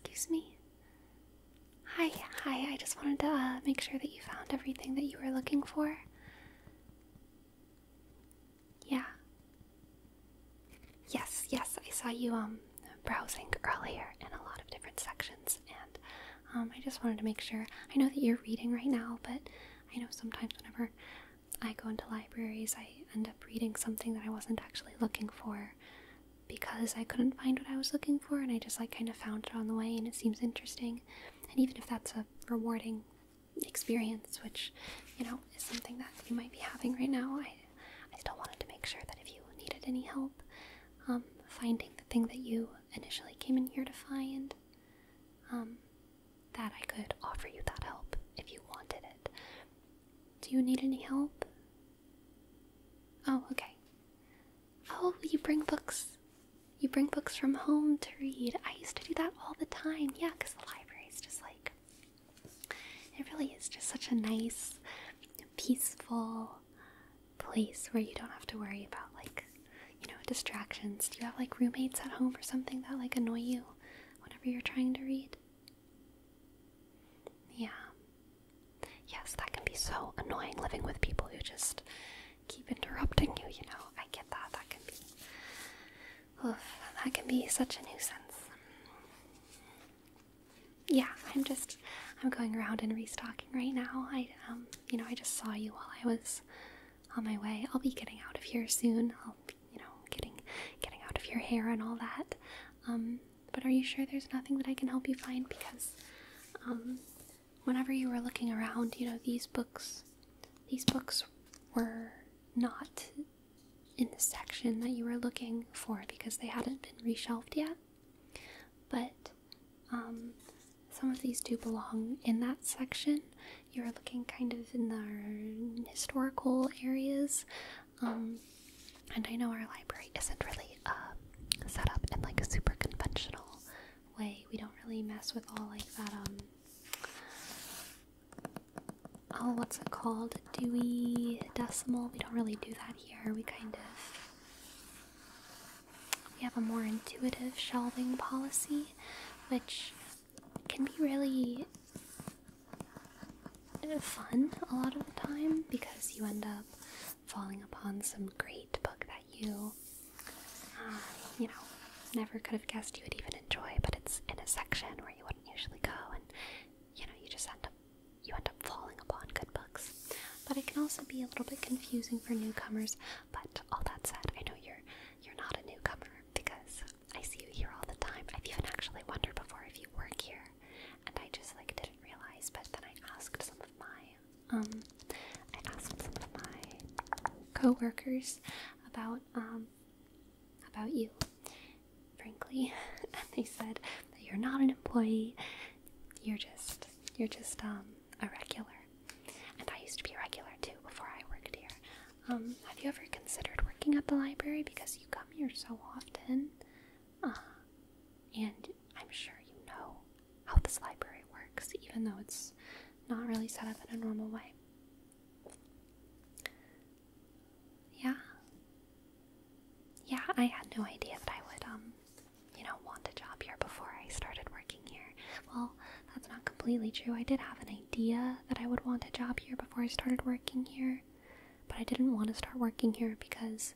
Excuse me? Hi, I just wanted to make sure that you found everything that you were looking for. Yeah. Yes, I saw you, browsing earlier in a lot of different sections, and, I just wanted to make sure. I know that you're reading right now, but I know sometimes whenever I go into libraries, I end up reading something that I wasn't actually looking for because I couldn't find what I was looking for, and I just, kind of found it on the way, and it seems interesting. And even if that's a rewarding experience, which, is something that you might be having right now, I still wanted to make sure that if you needed any help, finding the thing that you initially came in here to find, that I could offer you that help if you wanted it. Do you need any help? Oh, okay. Oh, you bring books. You bring books from home to read. I used to do that all the time. Yeah, because the library is just it really is just such a nice, peaceful place where you don't have to worry about, distractions. Do you have, roommates at home or something that, annoy you whenever you're trying to read? Yeah. Yes, that can be so annoying, living with people who just keep interrupting you, I get that. That can be such a nuisance. Yeah, I'm going around and restocking right now. I just saw you while I was on my way. I'll be getting out of here soon. I'll be, getting out of your hair and all that. But are you sure there's nothing that I can help you find? Because, whenever you were looking around, these books were not in the section that you were looking for because they hadn't been reshelved yet. But, some of these do belong in that section. You're looking kind of in the historical areas, and I know our library isn't really set up in a super conventional way. We don't really mess with all that, what's it called? Dewey Decimal. We don't really do that here. We have a more intuitive shelving policy, which can be really fun a lot of the time because you end up falling upon some great book that you never could have guessed you would even enjoy, but it's in a section where you wouldn't usually go, and you just end up falling upon good books. But it can also be a little bit confusing for newcomers. But all that said, I know you're not a newcomer because I see you here all the time. I've even actually wondered before if you work here, and I just didn't realize. But then I asked some of my co-workers about you, frankly, and they said that you're not an employee. You're just a regular. And I used to be a regular too before I worked here. Have you ever considered working at the library? Because you come here so often, and I'm sure you know how this library works, even though it's not really set up in a normal way. Yeah, I had no idea that I would, want a job here before I started working here. Well, that's not completely true. I did have an idea that I would want a job here before I started working here, but I didn't want to start working here because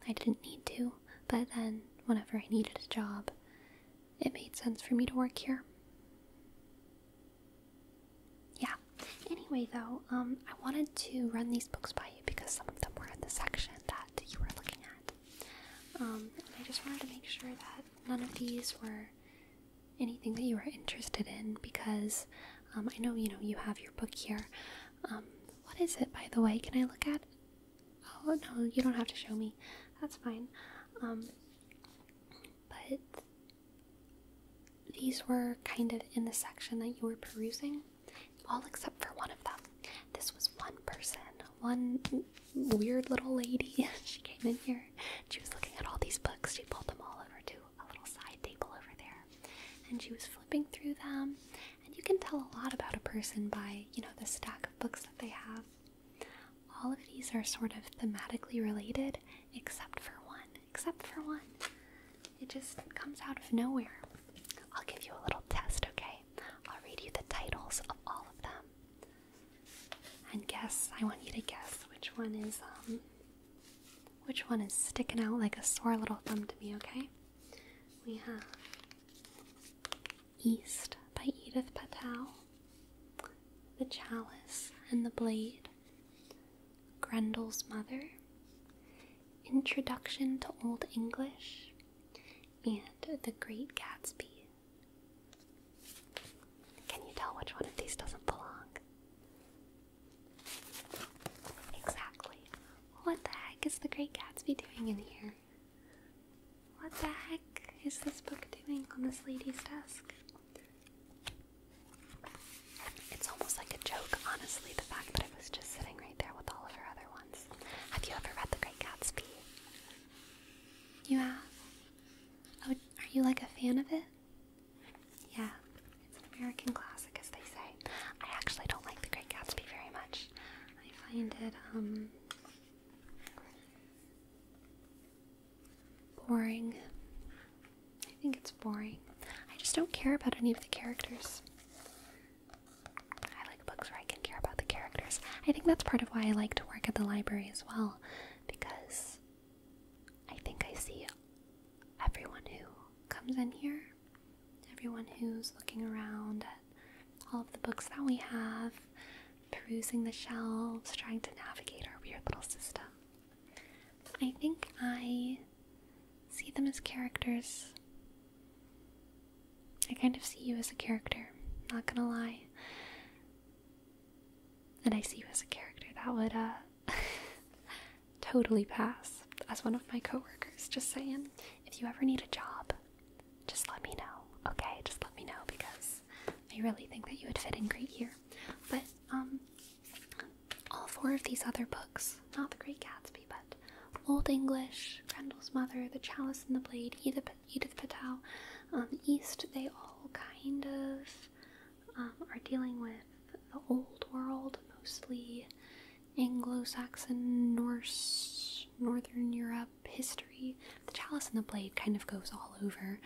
I didn't need to. But then, whenever I needed a job, it made sense for me to work here. Yeah. Anyway, though, I wanted to run these books by you because some of them were in the section that you were looking at. And I just wanted to make sure that none of these were anything that you were interested in because I know, you have your book here. What is it, by the way? Can I look at? Oh, no, you don't have to show me. That's fine. But these were kind of in the section that you were perusing, all except for one of them. This was one person, one weird little lady. She came in here. She was looking at all these books. She pulled them all over to a little side table over there, and she was flipping through them. And you can tell a lot about a person by, the stack of books that they have. All of these are sort of thematically related, except for one. It just comes out of nowhere. I'll give you a little test read you the titles of all of them. And I want you to guess which one is sticking out like a sore little thumb to me, okay? We have East by Edith Patel, The Chalice and the Blade, Grendel's Mother, Introduction to Old English, and The Great Gatsby. Can you tell which one of these doesn't belong? Exactly. What the heck is The Great Gatsby doing in here? What the heck is this book doing on this lady's desk? It's almost like a joke, honestly, the fact that it was just sitting right there with all of her other ones. Have you ever read The Great Gatsby? You have? Oh, are you like a fan of it? Yeah, it's an American classic, as they say. I actually don't like The Great Gatsby very much. I find it, boring. I think it's boring. I just don't care about any of the characters. I like books where I can care about the characters. I think that's part of why I like to work at the library as well, because I think I see everyone who comes in here, everyone who's looking around at all of the books that we have, perusing the shelves, trying to navigate our weird little system. I think I see them as characters. I kind of see you as a character, not gonna lie. And I see you as a character that would, totally pass as one of my coworkers. Just saying, if you ever need a job, just let me know, okay? Just let me know, because I really think that you would fit in great here. But, all four of these other books, not The Great Gatsby, but Old English, Grendel's Mother, The Chalice and the Blade, Edith Patel, East, they all kind of are dealing with the old world, mostly Anglo-Saxon, Norse, Northern Europe history. The Chalice and the Blade kind of goes all over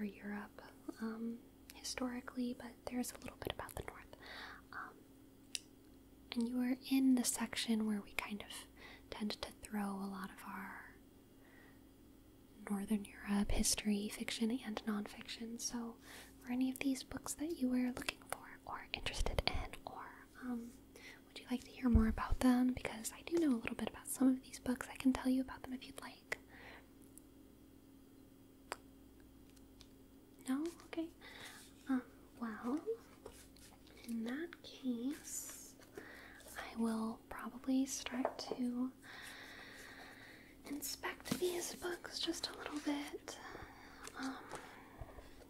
Europe historically, but there's a little bit about the North. And you are in the section where we kind of tend to throw a lot of our Northern Europe history, fiction, and nonfiction. So, were any of these books that you were looking for or interested in, or would you like to hear more about them? Because I do know a little bit about some of these books. I can tell you about them if you'd like. No? Okay. Well, in that case, I will probably start to inspect these books just a little bit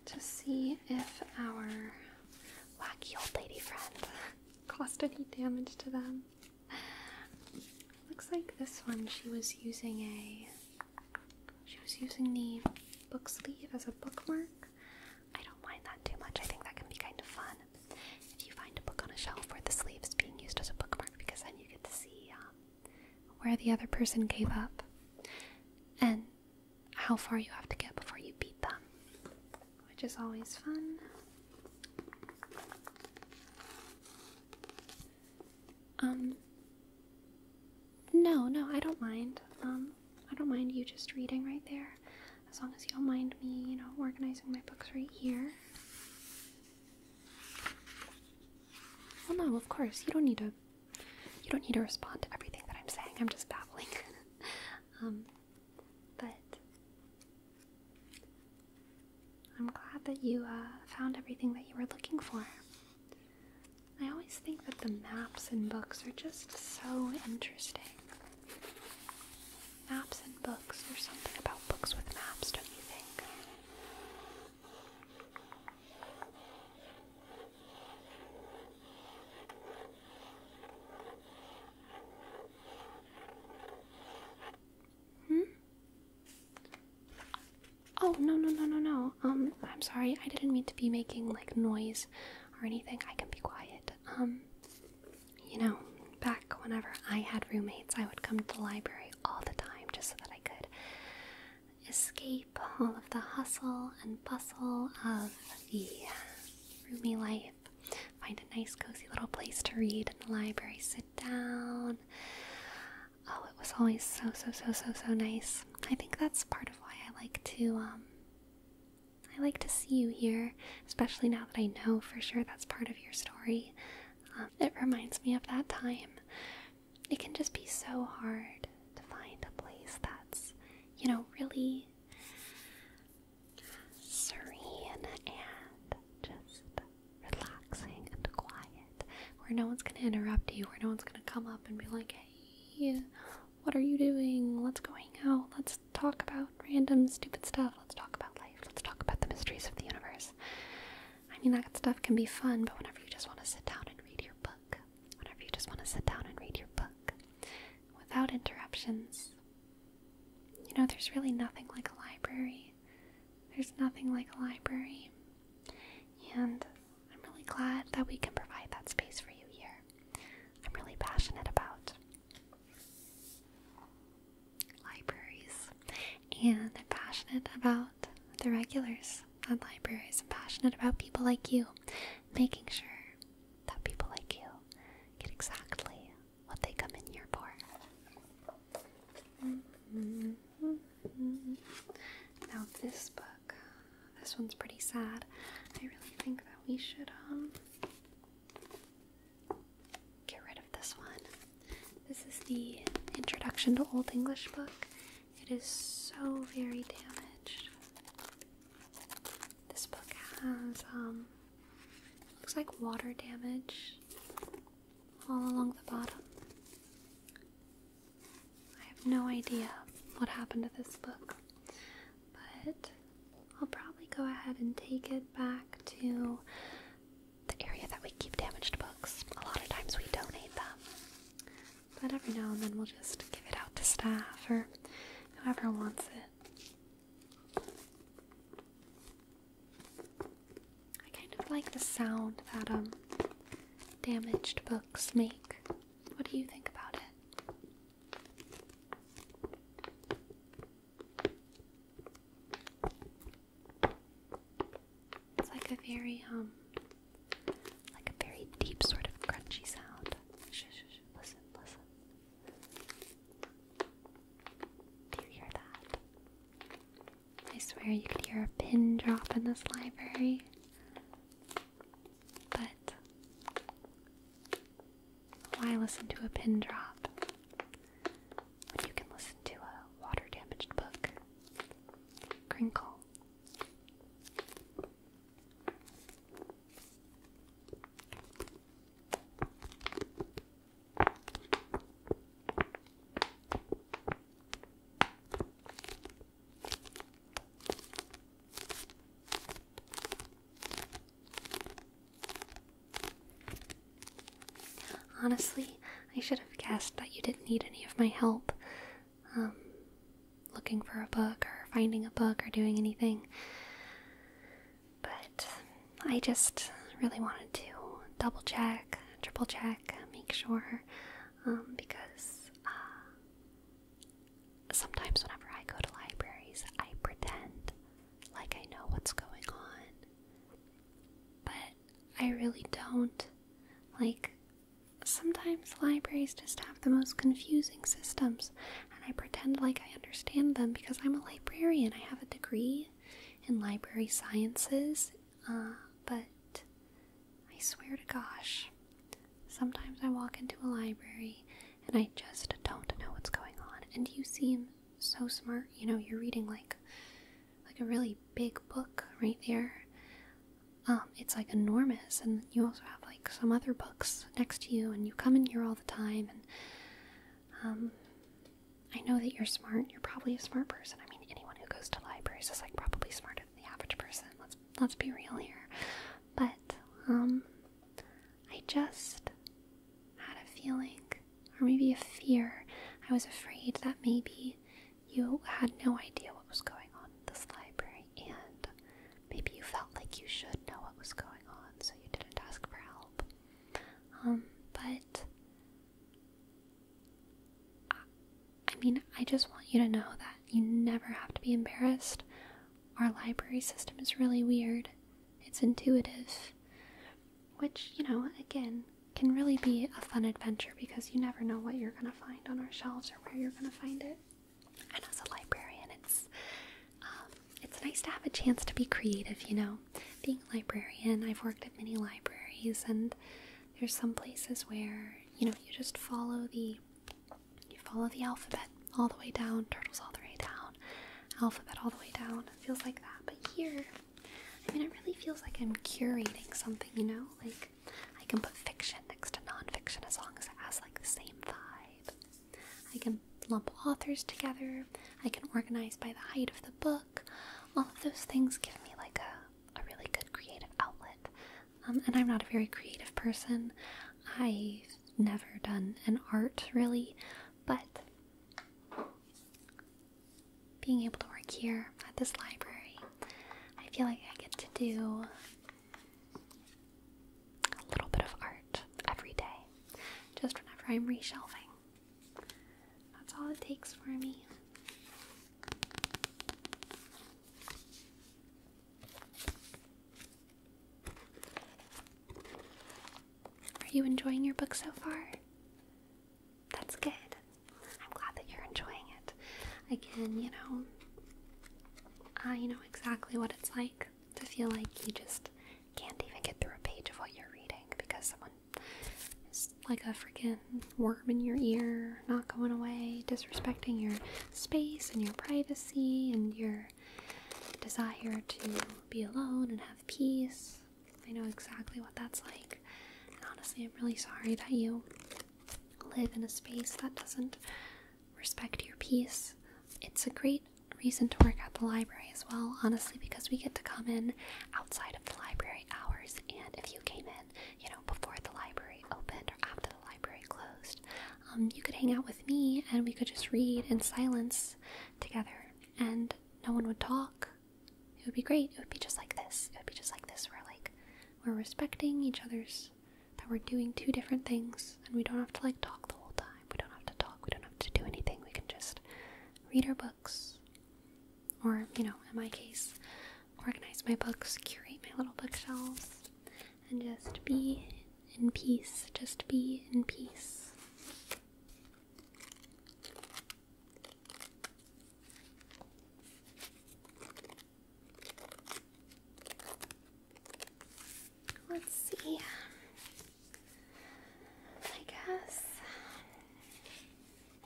to see if our wacky old lady friend caused any damage to them. Looks like this one she was using the book sleeve as a bookmark. I don't mind that too much. I think that can be kind of fun if you find a book on a shelf where the sleeve is being used as a bookmark, because then you get to see where the other person gave up and how far you have to get before you beat them, which is always fun. No, I don't mind. I don't mind you just reading right there, as long as you don't mind me, organizing my books right here. Well, no, of course, you don't need to respond to everything that I'm saying. I'm just babbling. But I'm glad that you found everything that you were looking for. I always think that the maps in books are just so interesting. Maps in books, there's something about books with maps, don't you think? Oh, no. I'm sorry, I didn't mean to be making, noise or anything. I can be quiet. Back whenever I had roommates, I would come to the library all the time just so that I could escape all of the hustle and bustle of the roomy life. Find a nice cozy little place to read in the library, sit down. Oh, it was always so nice. I think that's part of why I like to see you here, especially now that I know for sure that's part of your story. It reminds me of that time. It can just be so hard to find a place that's, really serene and just relaxing and quiet, where no one's gonna interrupt you, where no one's gonna come up and be like, hey, what are you doing? Let's go hang out. Let's talk about random stupid stuff. Let's talk about life. Let's talk about the mysteries of the universe. I mean, that stuff can be fun, but whenever you just want to sit down and read your book, without interruptions, there's really nothing like a library. There's nothing like a library. And I'm really glad that we can provide that space for you here. I'm really passionate about libraries, and I'm passionate about the regulars at libraries. I'm passionate about people like you, making sure that people like you get exactly what they come in here for. Now this book, this one's pretty sad. I really think that we should get rid of this one. This is the Introduction to Old English book. It is so very damaged. This book has looks like water damage all along the bottom. I have no idea what happened to this book, but I'll probably go ahead and take it back to the area that we keep damaged books. A lot of times we donate them, but every now and then we'll just give it out to staff or whoever wants it. I kind of like the sound that damaged books make. What do you think about it? It's like a very deep sort of crunchy sound. Shh, listen. Do you hear that? I swear you could hear a pin drop in this library. But why listen to a pin drop when you can listen to a water damaged book crinkle? Honestly, I should have guessed that you didn't need any of my help looking for a book or finding a book or doing anything. But I just really wanted to double check, triple check, make sure, because sometimes whenever I go to libraries, I pretend like I know what's going on. But I really don't. Sometimes libraries just have the most confusing systems, and I pretend like I understand them because I'm a librarian. I have a degree in library sciences, but I swear to gosh, sometimes I walk into a library and I just don't know what's going on. And you seem so smart. You're reading like a really big book right there. It's enormous, and you also have some other books next to you, and you come in here all the time, and I know that you're smart. You're probably a smart person. I mean, anyone who goes to libraries is probably smarter than the average person. Let's be real here. But I just had a feeling, or maybe a fear. I was afraid that maybe you had no idea what was going on in this library, and maybe you felt like you should know what was going on, so you didn't ask for help. But I just want you to know that you never have to be embarrassed. Our library system is really weird. It's intuitive. which, you know, again, can really be a fun adventure because you never know what you're going to find on our shelves or where you're going to find it. And as a librarian, it's nice to have a chance to be creative, you know. Being a librarian, I've worked at many libraries, and there's some places where, you know, you just follow the alphabet all the way down, turtles all the way down, alphabet all the way down. It feels like that. But here, I mean, it really feels like I'm curating something, you know? Like, I can put fiction next to nonfiction as long as it has, like, the same vibe. I can lump authors together. I can organize by the height of the book. All of those things give me, like, a really good creative outlet. And I'm not a very creative person. I've never done an art, really, but being able to work here at this library, I feel like I get to do a little bit of art every day, just whenever I'm reshelving. That's all it takes for me. Are you enjoying your book so far? That's good. I'm glad that you're enjoying it. Again, you know, I know exactly what it's like to feel like you just can't even get through a page of what you're reading because someone is like a freaking worm in your ear, not going away, disrespecting your space and your privacy and your desire to be alone and have peace. I know exactly what that's like. And honestly, I'm really sorry that you live in a space that doesn't respect your peace. It's a great reason to work at the library as well, honestly, because we get to come in outside of the library hours, and if you came in, you know, before the library opened or after the library closed, you could hang out with me and we could just read in silence together and no one would talk. It would be great. It would be just like this. It would be just like this where, like, we're respecting each other's, that we're doing two different things, and we don't have to, like, talk the whole time. We don't have to talk. We don't have to do anything. We can just read our books, or, you know, in my case, organize my books, curate my little bookshelves, and just be in peace. Just be in peace. Let's see.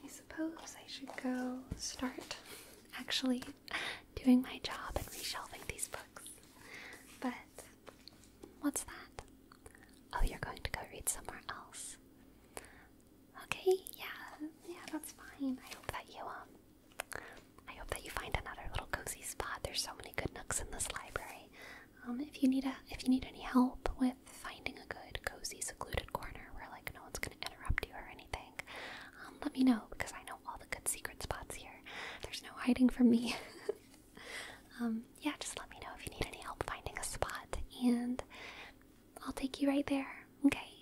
I suppose I should go start actually doing my job and reshelving these books. But what's that? Oh, you're going to go read somewhere else. Okay, yeah, that's fine. I hope that you find another little cozy spot. There's so many good nooks in this library. If you need any help with finding a good, cozy, secluded corner where, like, no one's gonna interrupt you or anything, let me know, because I know all the good secret spots here. There's no hiding from me. Yeah, just let me know if you need any help finding a spot, and I'll take you right there. Okay.